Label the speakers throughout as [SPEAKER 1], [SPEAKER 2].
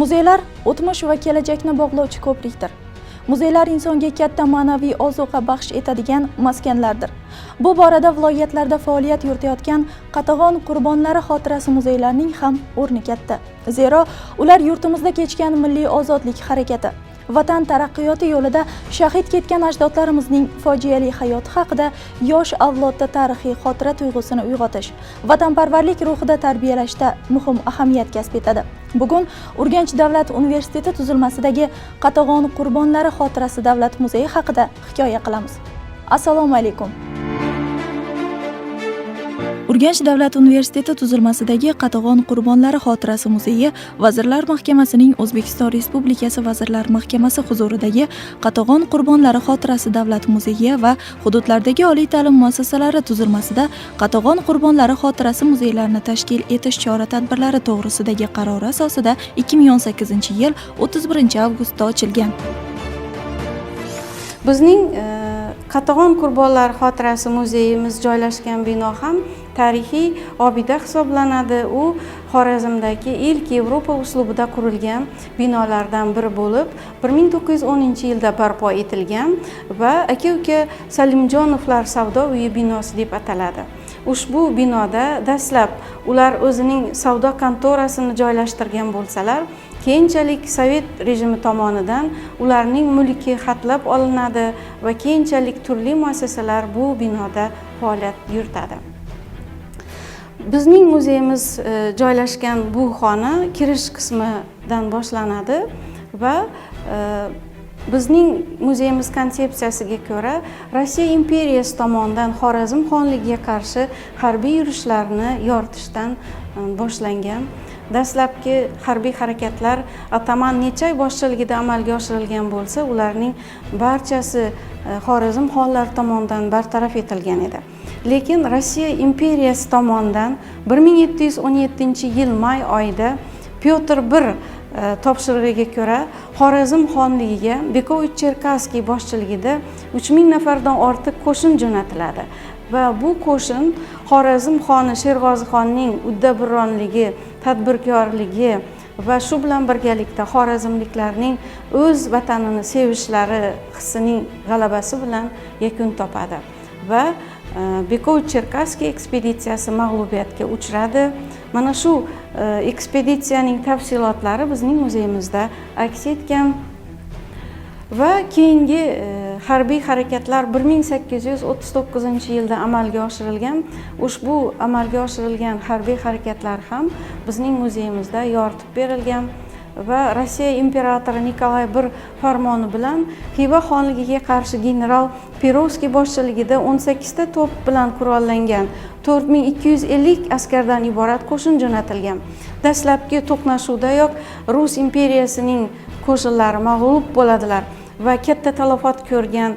[SPEAKER 1] Muzeylar o'tmish va kelajakni bog'lovchi ko'prikdir. Muzeylar insonga katta ma'naviy ozuqa baxsh etadigan maskanlardir. Bu borada viloyatlarda faoliyat yuritayotgan Qatag'on qurbonlari xotirasi muzeylarining ham o'rni katta. Zero ular yurtimizda kechgan milliy ozodlik harakati, vatan taraqqiyoti yo'lida shahid ketgan ajdodlarimizning fojiali hayoti haqida yosh avlodda tarixiy xotira tuyg'usini uyg'otish, vatanparvarlik ruhida tarbiyalashda muhim ahamiyat kasb etadi. Bugun Urganch davlat universiteti tuzilmasidagi Qatag'on qurbonlari xotirasi davlat muzeyi haqida hikoya qilamiz. Assalomu alaykum. Urganch davlat universiteti tuzilmasidagi Qatag'on qurbonlari xotirasi muzeyi Vazirlar Mahkamasining O'zbekiston Respublikasi Vazirlar Mahkamasi huzuridagi Qatag'on qurbonlari xotirasi davlat muzeyi va hududlardagi oliy ta'lim muassasalari tuzilmasida Qatag'on qurbonlari xotirasi muzeylarini tashkil etish chora-tadbirlari to'g'risidagi qarori asosida 2018-yil 31-avgustda ochilgan.
[SPEAKER 2] Bizning Qatag'on qurbonlari xotirasi muzeyimiz joylashgan bino ham tarixiy obida hisoblanadi. U Xorazmdagi ilk Yevropa uslubida qurilgan binolardan biri bo'lib, 1910-yilda barpo etilgan va aka-uka Salimjonovlar savdo uyi binosi deb ataladi. Ushbu binoda dastlab ular o'zining savdo kontorasini joylashtirgan bo'lsalar, keyinchalik Sovet rejimi tomonidan ularning mulki xatlab olinadi va keyinchalik turli muassasalar bu binoda faoliyat yuritadi. Bizning muzeyimiz joylashgan bu xona kirish qismidan boshlanadi va bizning muzeyimiz konsepsiyasiga ko'ra Rossiya imperiyasi tomonidan Xorazm xonligiga qarshi harbiy yurishlarni yoritishdan boshlangan. Dastlabki harbiy harakatlar Ataman Nechay boshchiligida amalga oshirilgan bo'lsa, ularning barchasi Xorazm xonlari tomonidan bartaraf etilgan edi. Lekin Rossiya imperiyasi tomonidan 1717-yil may oyida Pyotr I topshirig'iga ko'ra Xorazm xonligiga Bekovich-Cherkasskiy boshchiligida 3000 nafardan ortiq qo'shin jo'natiladi va bu qo'shin Xorazm xoni Sherg'ozixonning uddaburonligi, tadbirkorligi va shu bilan birgalikda xorazmliklarning o'z vatanini sevishlari hissining g'alabasi bilan yakun topadi va Bekovich-Cherkasskiy ekspeditsiyasi mag'lubiyatga uchradi. Mana shu ekspeditsiyaning tafsilotlari bizning muzeyimizda aks etgan va keyingi harbiy harakatlar 1839-yilda amalga oshirilgan. Ushbu amalga oshirilgan harbiy harakatlar ham bizning muzeyimizda yoritib berilgan va Rossiya imperatori Nikolay I farmoni bilan Xiva xonligiga qarshi general Perovskiy boshchiligida 18 ta to'p bilan qurollangan 4250 askardan iborat qo'shin jo'natilgan. Dastlabki to'qnashuvdayoq Rus imperiyasining qo'shinlari mag'lub bo'ladilar va katta talafot ko'rgan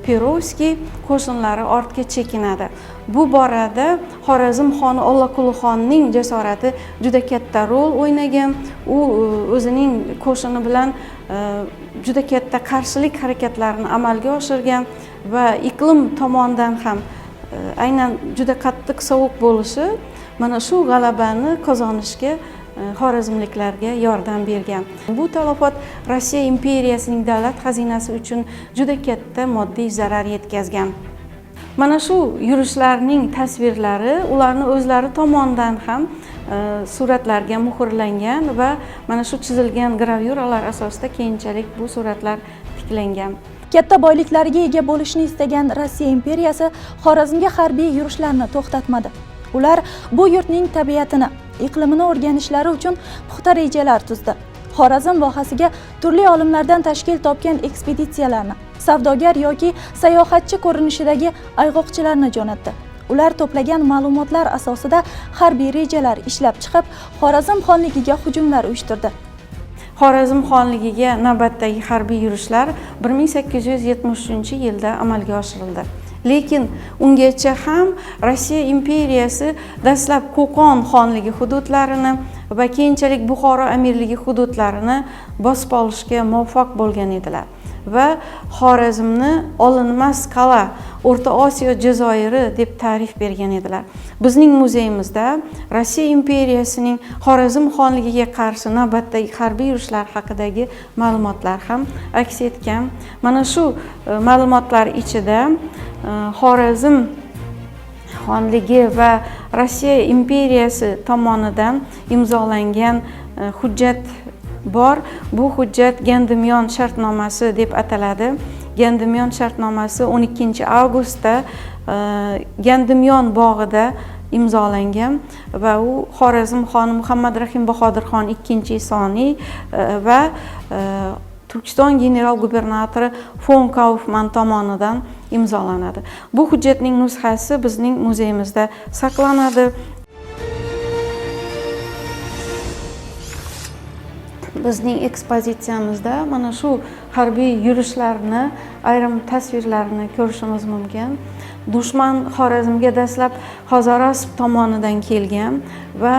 [SPEAKER 2] Perovskiy qo'shinlari ortga chekinadi. Bu borada Xorazm xoni Ollaqullixonning jasorati juda katta rol o'ynagan. U o'zining qo'shini bilan juda katta qarshilik harakatlarini amalga oshirgan va iqlim tomonidan ham aynan juda qattiq sovuq bo'lishi mana shu g'alabani qozonishga xorazmliklarga yordam bergan. Bu talafot Rossiya imperiyasining davlat xazinasi uchun juda katta moddiy zarar yetkazgan. Mana shu yurishlarning tasvirlari ularni o'zlari tomonidan ham suratlarga muhrlangan va mana shu chizilgan gravyuralar asosida keyinchalik bu suratlar tiklangan.
[SPEAKER 1] Katta boyliklariga ega bo'lishni istagan Rossiya imperiyasi Xorazmga harbiy yurishlarni to'xtatmadi. Ular bu yurtning tabiatini, iqlimini o'rganishlari uchun puxta rejalar tuzdi. Xorazm vohasiga turli olimlardan tashkil topgan ekspeditsiyalarni, savdogar yoki sayohatchi ko'rinishidagi ayg'oqchilarni jo'natdi. Ular to'plagan ma'lumotlar asosida harbiy rejalar ishlab chiqib, Xorazm xonligiga hujumlar uyushtirdi.
[SPEAKER 2] Xorazm xonligiga navbatdagi harbiy yurishlar 1873-yilda amalga oshirildi. Lekin ungacha ham Rossiya imperiyasi dastlab Qo'qon xonligi hududlarini va keyinchalik Buxoro amirligi hududlarini bosib olishga muvaffaq bo'lgan edilar. va Xorazmni olinmas qala, O'rta Osiyo Jazoiri deb ta'rif bergan edilar. Bizning muzeyimizda Rossiya imperiyasining Xorazm xonligiga qarshi navbatdagi harbiy urushlar haqidagi ma'lumotlar ham aks etgan. Mana shu ma'lumotlar ichida Xorazm xonligi va Rossiya imperiyasi tomonidan imzolangan hujjat bor. Bu hujjat Gandimyon shartnomasi deb ataladi. Gandimyon shartnomasi 12 avgustda Gandimyon bog'ida imzolangan va u Xorazm xoni Muhammad Rahim Bahodir xon II-Soniy va Turkiston general gubernatori fon Kaufman tomonidan imzolanadi. Bu hujjatning nusxasi bizning muzeyimizda saqlanadi. Bizning ekspozitsiyamizda mana shu harbiy yurishlarni, ayrim tasvirlarni ko'rishimiz mumkin. Dushman Xorazmga dastlab Xozarasp tomonidan kelgan va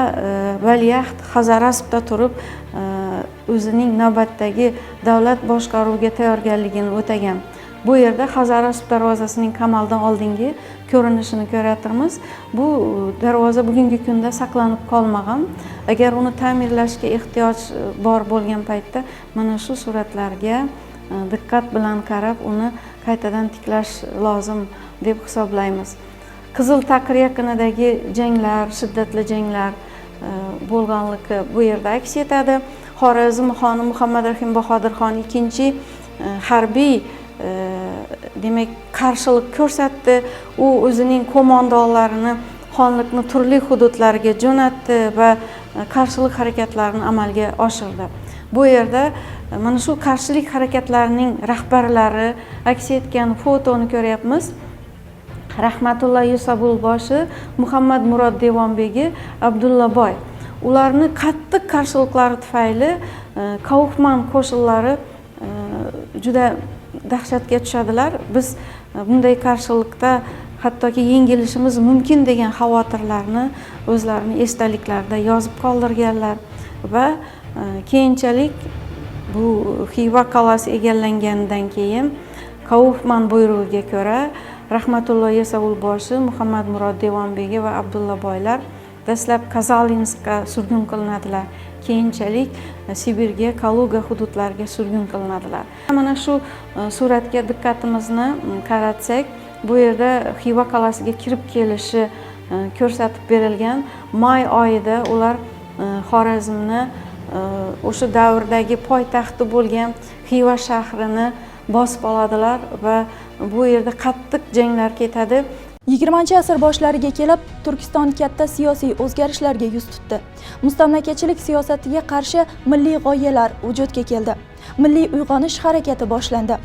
[SPEAKER 2] valiahd Xozaraspda turib o'zining navbatdagi davlat boshqaruviga tayyorgarligini o'tagan. Bu yerda Xozarasp darvozasining qamaldan oldingi ko'rinishini ko'rayapmiz. Bu darvoza bugungi kunda saqlanib qolmagan. Agar uni ta'mirlashga ehtiyoj bor bo'lgan paytda mana shu suratlarga diqqat bilan qarab uni qaytadan tiklash lozim deb hisoblaymiz. Qizil Taqir yaqinidagi janglar, shiddatli janglar bo'lganligi bu yerda aks etadi. Xorazm xoni Muhammad Rahim Bahodir xon II harbiy demak qarshilik ko'rsatdi. U o'zining qo'mondonlarini xonlikni turli hududlarga jo'natdi va qarshilik harakatlarini amalga oshirdi. Bu yerda mana shu qarshilik harakatlarining rahbarlari aks etgan fotoni ko'ryapmiz. Rahmatullo Yusabulboshi, Muhammad Murod Devonbegi, Abdulla Boy. Ularni qattiq qarshiliklari tufayli Kaufman qo'shinlari juda dahshatga tushadilar. Biz bunday qarshilikda hattoki yengilishimiz mumkin degan xavotirlarni o'zlarining esdaliklarida yozib qoldirganlar va keyinchalik bu Xiva qalasi egallangandan keyin Kaufman buyrug'iga ko'ra Rahmatullo Yusabulboshi, Muhammad Murod Devonbegi va Abdulla Boylar dastlab Kazalinskka surgun qilinadilar. Keyinchalik Sibirga, Kaluga hududlariga surgun qilinadilar. Mana shu suratga diqqatimizni qaratsak, bu yerda Xiva qalasiga kirib kelishi ko'rsatib berilgan. May oyida ular Xorazmni o'sha davrdagi poytaxti bo'lgan Xiva shahrini bosib oladilar va bu yerda qattiq janglar ketadi.
[SPEAKER 1] 20-asr boshlariga kelib Turkiston katta siyosiy o'zgarishlarga yuz tutdi. Mustamlakachilik siyosatiga qarshi milliy g'oyalar vujudga keldi. Milliy uyg'onish harakati boshlandi.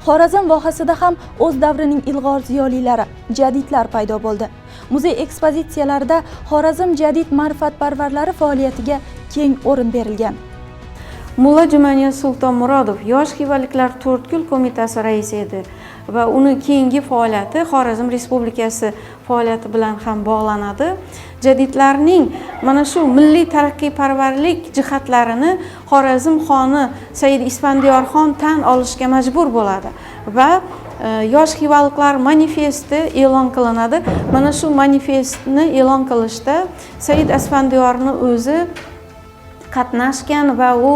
[SPEAKER 1] Xorazm vohasida ham o'z davrining ilg'or ziyolilari, jadidlar paydo bo'ldi. Muzey ekspozitsiyalarida Xorazm jadid ma'rifatparvarlari faoliyatiga keng o'rin berilgan.
[SPEAKER 2] Mulla Jumaniyat Sultonmurodov Yosh xivaliklar to'rtkul qo'mitasi raisi edi va uni keyingi faoliyati Xorazm Respublikasi faoliyati bilan ham bog'lanadi. Jadidlarning mana shu milliy taraqqiyparvarlik jihatlarini Xorazm xoni Said Isfandiyorxon tan olishga majbur bo'ladi va Yosh xivaliklar manifesti e'lon qilinadi. Mana shu manifestni e'lon qilishda Said Isfandiyorni o'zi qatnashgan va u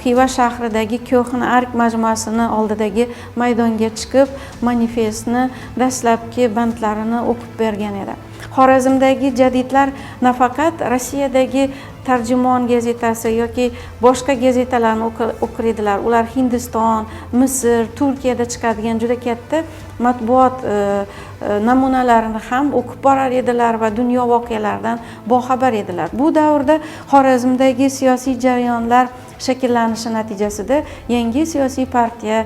[SPEAKER 2] Xiva shahridagi Ko'hna Ark majmuasini oldidagi maydonga chiqib manifestni dastlabki bandlarini o'qib bergan edi. Xorazmdagi jadidlar nafaqat Rossiyadagi Tarjimon gazetasi yoki boshqa gazetalarni o'qir edilar. Ular Hindiston, Misr, Turkiyada chiqadigan juda katta matbuot namunalarini ham o'qib borar edilar va dunyo voqealaridan boxabar edilar. Bu davrda Xorazmdagi siyosiy jarayonlar shakllanishi natijasida yangi siyosiy partiya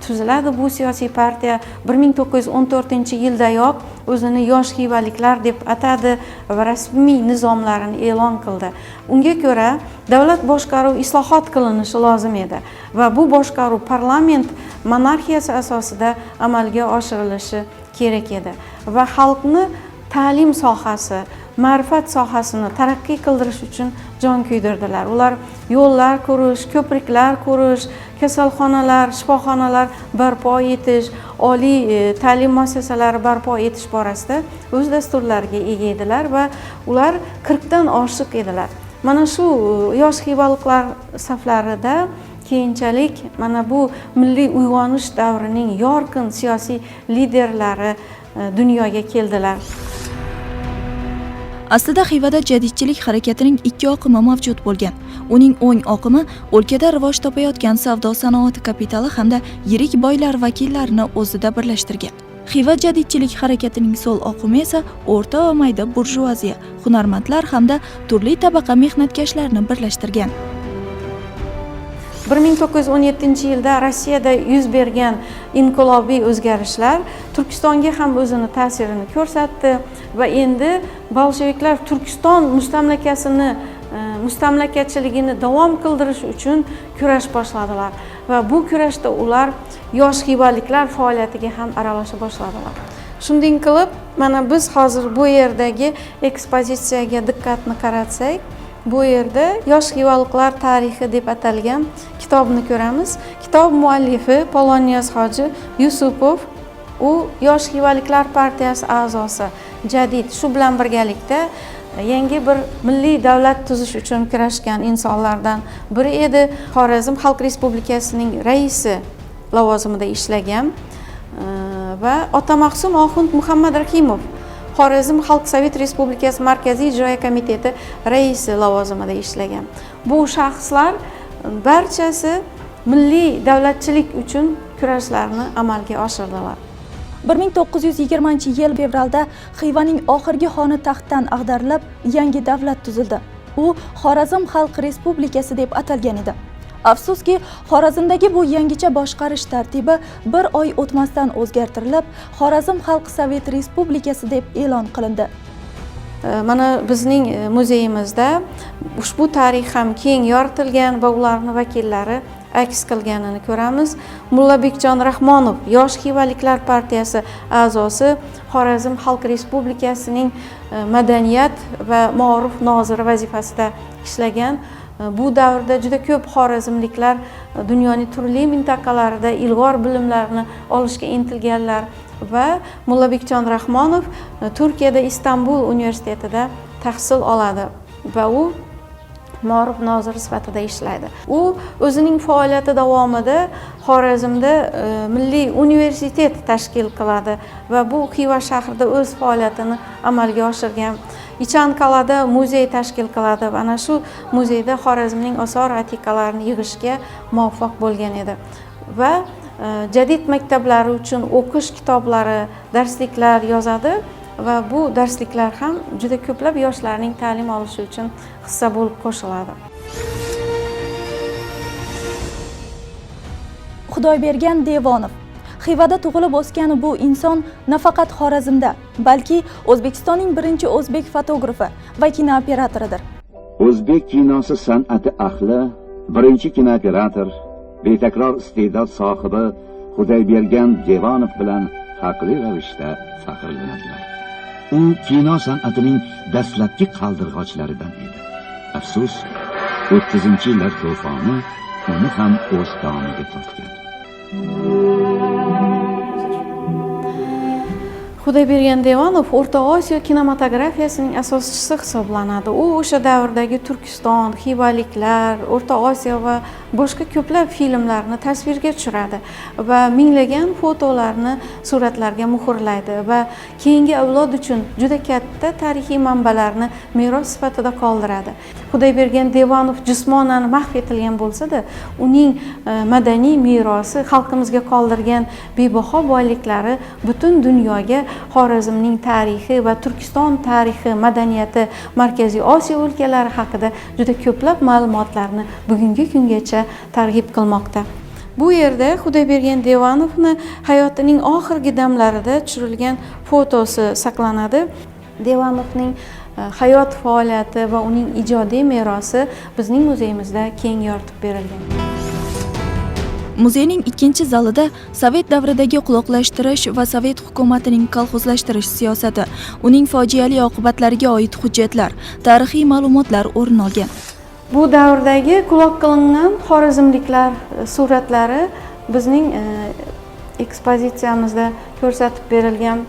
[SPEAKER 2] tuziladi. Bu siyosiy partiya 1914-yildayoq o'zini Yosh xivaliklar deb atadi va rasmiy nizomlarini e'lon qildi. Unga ko'ra davlat boshqaruvi islohot qilinishi lozim edi va bu boshqaruv parlament monarxiyasi asosida amalga oshirilishi kerak edi va xalqni ta'lim sohasi ma'rifat sohasini taraqqiy qildirish uchun jon kuydirdilar. Ular yo'llar qurish, ko'priklar qurish, kasalxonalar, shifoxonalar barpo etish, oliy ta'lim muassasalari barpo etish borasida o'z dasturlariga ega edilar va ular 40 dan oshiq edilar. Mana shu yosh xivaliklar saflarida keyinchalik mana bu milliy uyg'onish davrining yorqin siyosiy liderlari dunyoga keldilar.
[SPEAKER 1] Aslida Xivada jadidchilik harakatining ikki oqimi mavjud bo'lgan. Uning o'ng oqimi o'lkada rivoj topayotgan savdo-sanoat kapitali hamda yirik boylar vakillarini o'zida birlashtirgan. Xiva jadidchilik harakatining so'l oqimi esa o'rta va mayda burjuaziya, hunarmandlar hamda turli tabaqa mehnatkashlarni birlashtirgan.
[SPEAKER 2] 1917-yilda Rossiyada yuz bergan inqilobiy o'zgarishlar Turkistonga ham o'zini ta'sirini ko'rsatdi va endi bolsheviklar Turkiston mustamlakachiligini davom qildirish uchun kurash boshladilar va bu kurashda ular yosh xivaliklar faoliyatiga ham aralasha boshladilar. Shunday qilib, mana biz hozir bu yerdagi ekspozitsiyaga diqqatni qaratsak, bu yerda yosh xivaliklar tarixi deb atalgan kitobni ko'ramiz. Kitob muallifi Poloniyaz Hoji Yusupov, u yosh xivaliklar partiyasi a'zosi, jadid, shu bilan birgalikda yangi bir milliy davlat tuzish uchun kurashgan insonlardan biri edi. Xorazm Xalq Respublikasining raisi lavozimida ishlagan va Otamaqsum Oxund Muhammad Rahimov Xorazm Xalq Sovet Respublikasi Markaziy ijroiya komiteti raisi lavozimida ishlagan. Bu shaxslar barchasi milliy davlatchilik uchun kurashlarni amalga oshirdilar.
[SPEAKER 1] 1920-yil fevralda Xivaning oxirgi xoni taxtdan ag'darilib, yangi davlat tuzildi. U Xorazm Xalq Respublikasi deb atalgan edi. Afsuski, Xorazmdagi bu yangicha boshqarish tartibi bir oy o'tmasdan o'zgartirilib, Xorazm Xalq Sovet Respublikasi deb e'lon qilindi.
[SPEAKER 2] Mana bizning muzeyimizda ushbu tarix ham keng yoritilgan va ularning vakillari aks qilganini ko'ramiz. Mulla Bekjon Rahmonov, Yosh xivaliklar partiyasi a'zosi, Xorazm Xalq Respublikasining madaniyat va ma'ruf noziri vazifasida ishlagan. Bu davrda juda ko'p xorazmliklar dunyoning turli mintaqalarida ilg'or bilimlarni olishga intilganlar va Mulla Bekjon Rahmonov Turkiyada Istanbul universitetida tahsil oladi va u ma'ruf noziri sifatida ishlaydi. U o'zining faoliyati davomida Xorazmda milliy universitet tashkil qiladi va bu Xiva shahrida o'z faoliyatini amalga oshirgan. Ichanqal'ada muzey tashkil qiladi va ana shu muzeyda Xorazmning osor atiqalarini yig'ishga muvaffaq bo'lgan edi. Va jadid maktablari uchun o'qish kitoblari, darsliklar yozadi va bu darsliklar ham juda ko'plab yoshlarning ta'lim olishi uchun hissa bo'lib qo'shiladi.
[SPEAKER 1] Xudoybergan Devonov Xivada tug'ilib o'sgan bu inson nafaqat Xorazmda, balki O'zbekistonning birinchi o'zbek fotografi va kinooperatoridir.
[SPEAKER 3] O'zbek kinosi san'ati ahli, birinchi kinooperator, betakror iste'dod sohibi Xudoybergan Devonov bilan haqli ravishda faxrlanadilar. U kino san'atining dastlabki qaldirg'ochlaridan edi. Afsus, 30-yillar to'foni uni ham o'z domiga tortgan.
[SPEAKER 2] Xudoybergan Devonov O'rta Osiyo kinematografiyasining asoschisi hisoblanadi. U o'sha davrdagi Turkiston, xivaliklar, O'rta Osiyo va boshqa ko'plab filmlarni tasvirga tushiradi va minglagan fotolarni suratlarga muhrlaydi va keyingi avlod uchun juda katta tarixiy manbalarni meros sifatida qoldiradi. Xudoybergan Devonov jismonan mahv etilgan bo'lsa-da, uning madaniy merosi, xalqimizga qoldirgan bebaho boyliklari butun dunyoga Xorazmning tarixi va Turkiston tarixi, madaniyati, Markaziy Osiyo o'lkalari haqida juda ko'plab ma'lumotlarni bugungi kungacha targ'ib qilmoqda. Bu yerda Xudoybergan Devonovni hayotining oxirgi damlarida tushirilgan fotosi saqlanadi. Devonovning hayot faoliyati va uning ijodiy merosi bizning muzeyimizda keng yoritib berilgan.
[SPEAKER 1] Muzeyning ikkinchi zalida Sovet davridagi quloqlashtirish va Sovet hukumatining kolxozlashtirish siyosati, uning fojiali oqibatlariga oid hujjatlar, tarixiy ma'lumotlar o'rin olgan.
[SPEAKER 2] Bu davrdagi quloq qilingan xorazmliklar suratlari bizning ekspozitsiyamizda ko'rsatib berilgan.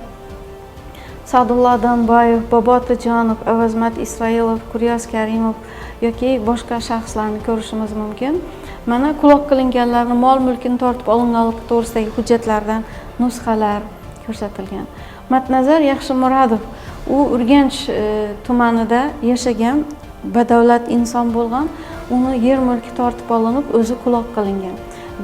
[SPEAKER 2] Sa'dulla Adambayev, Bobo Tijonov, Avazmat Isroilov, Kuryos Karimov yoki boshqa shaxslarni ko'rishimiz mumkin. Mana quloq qilinganlarning mol-mulkini tortib olinganligi to'g'risidagi hujjatlardan nusxalar ko'rsatilgan. Matnazar Yaxshimurodov, u Urganch tumanida yashagan badavlat inson bo'lgan, uni yer mulki tortib olinib, o'zi quloq qilingan.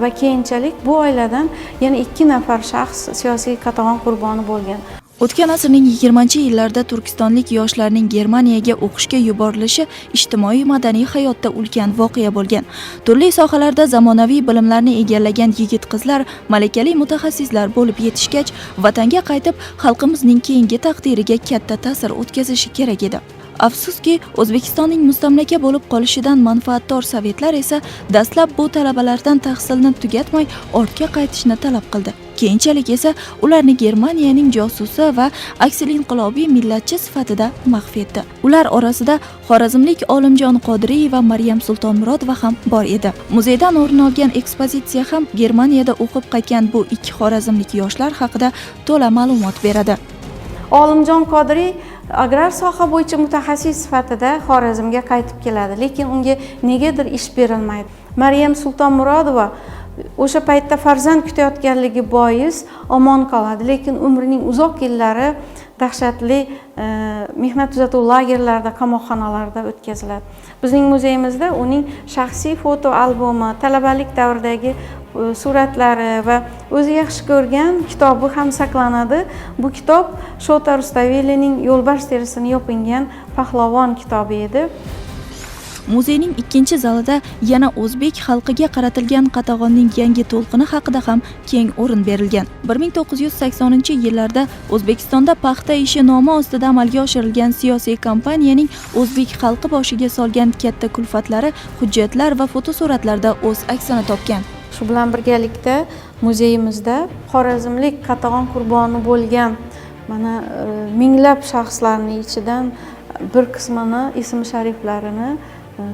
[SPEAKER 2] Va keyinchalik bu oiladan yana 2 nafar shaxs siyosiy qatag'on qurboni bo'lgan.
[SPEAKER 1] O'tgan asrning 20-yillarida turkistonlik yoshlarning Germaniyaga o'qishga yuborilishi ijtimoiy madaniy hayotda ulkan voqea bo'lgan. Turli sohalarda zamonaviy bilimlarni egallagan yigit-qizlar malakali mutaxassislar bo'lib yetishgach, vatanga qaytib, xalqimizning keyingi taqdiriga katta ta'sir o'tkazishi kerak edi. Afsuski, O'zbekistonning mustamlaka bo'lib qolishidan manfaatdor sovetlar esa dastlab bu talabalardan tahsilni tugatmay ortga qaytishni talab qildi. Keyinchalik esa ularni Germaniyaning josusi va aksil inqilobiy millatchi sifatida mahv etdi. Ular orasida xorazmlik Olimjon Qodiriy va Maryam Sultonmurodova ham bor edi. Muzeydan o'rin olgan ekspozitsiya ham Germaniyada o'qib qaytgan bu 2 xorazmlik yoshlar haqida to'la ma'lumot beradi.
[SPEAKER 2] Olimjon Qodiriy agrar soha bo'yicha mutaxassis sifatida Xorazmga qaytib keladi, lekin unga negadir ish berilmaydi. Maryam Sultonmurodova o'sha paytda farzand kutayotganligi bois omon qoladi, lekin umrining uzoq yillari dahshatli mehnat tuzatuv lagerlarida, qamoqxonalarda o'tkaziladi. Bizning muzeyimizda uning shaxsiy foto albumi, talabalik davridagi suratlari va o'zi yaxshi ko'rgan kitobi ham saqlanadi. Bu kitob Shota Rustavelining Yo'lbars terisini yopingan Pahlavon kitobi edi.
[SPEAKER 1] Muzeyning ikkinchi zalida yana o'zbek xalqiga qaratilgan qatag'onning yangi to'lqini haqida ham keng o'rin berilgan. 1980-yillarda O'zbekistonda paxta ishi nomi ostida amalga oshirilgan siyosiy kampaniyaning o'zbek xalqi boshiga solgan katta kulfatlari hujjatlar va fotosuratlarda o'z aksini topgan.
[SPEAKER 2] Shu bilan birgalikda muzeyimizda xorazmlik qatag'on qurboni bo'lgan mana minglab shaxslarning ichidan bir qismini ism shariflarini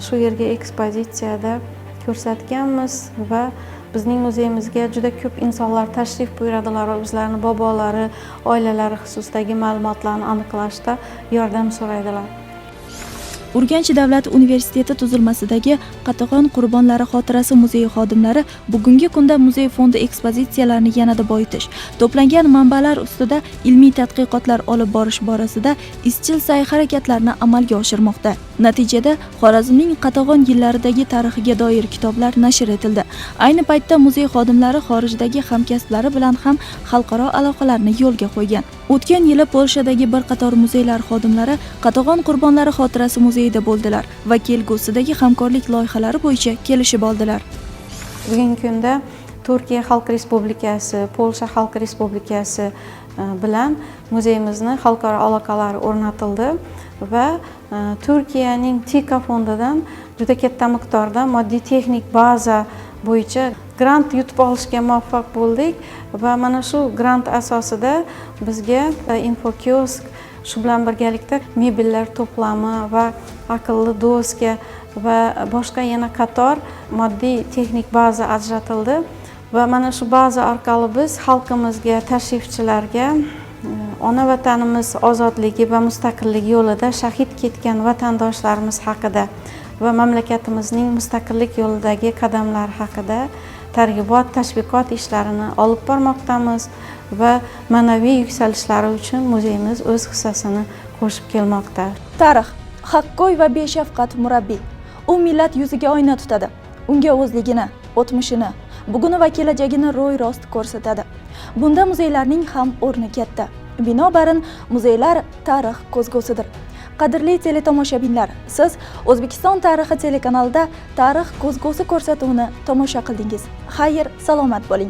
[SPEAKER 2] shu yerga ekspozitsiyada ko'rsatganmiz va bizning muzeyimizga juda ko'p insonlar tashrif buyuradilar, o'zlarining bobolari, oilalari xususidagi ma'lumotlarni aniqlashda yordam so'raydilar.
[SPEAKER 1] Urganch davlat universiteti tuzilmasidagi Qatag'on qurbonlari xotirasi muzeyi xodimlari bugungi kunda muzey fondi ekspozitsiyalarini yanada boyitish, to'plangan manbalar ustida ilmiy tadqiqotlar olib borish borasida izchil sa'y-harakatlarni amalga oshirmoqda. Natijada Xorazmning Qatag'on yillaridagi tarixiga doir kitoblar nashr etildi. Ayni paytda muzey xodimlari xorijdagi hamkasblari bilan ham xalqaro aloqalarni yo'lga qo'ygan. O'tgan yili Polshadagi bir qator muzeylar xodimlari Qatag'on qurbonlari xotirasi muzeyida bo'ldilar va kelgusidagi hamkorlik loyihalari bo'yicha kelishib oldilar.
[SPEAKER 2] Bugungi kunda Turkiya Xalq Respublikasi, Polsha Xalq Respublikasi bilan muzeyimizni xalqaro aloqalar o'rnatildi va Turkiyaning TIKA fondidan juda katta miqdorda moddiy texnik baza bo'yicha grant yutib olishga muvaffaq bo'ldik va mana shu grant asosida bizga infokiosk, shu bilan birgalikda mebellar to'plami va aqlli doska va boshqa yana qator moddiy texnik baza ajratildi va mana shu baza orqali biz xalqimizga, tashrifchilarga ona vatanimiz ozodligi va mustaqilligi yo'lida shahid ketgan vatandoshlarimiz haqida va mamlakatimizning mustaqillik yo'lidagi qadamlari haqida targ'ibot, tashviqot ishlarini olib bormoqdamiz va ma'naviy yuksalishlari uchun muzeyimiz o'z hissasini qo'shib kelmoqda.
[SPEAKER 1] Tarix, haqqo'y va beshafqat murabbiy. U millat yuziga oyna tutadi. Unga o'zligini, o'tmishini, buguni va kelajagini ro'y-rost ko'rsatadi. Bunda muzeylarning ham o'rni katta. Binobarin, muzeylar tarix ko'zgusidir. Qadrli teletomoshabinlar, siz O'zbekiston tarixi telekanalida tarix ko'zgusi ko'rsatuvini tomosha qildingiz. Xayr, salomat bo'ling.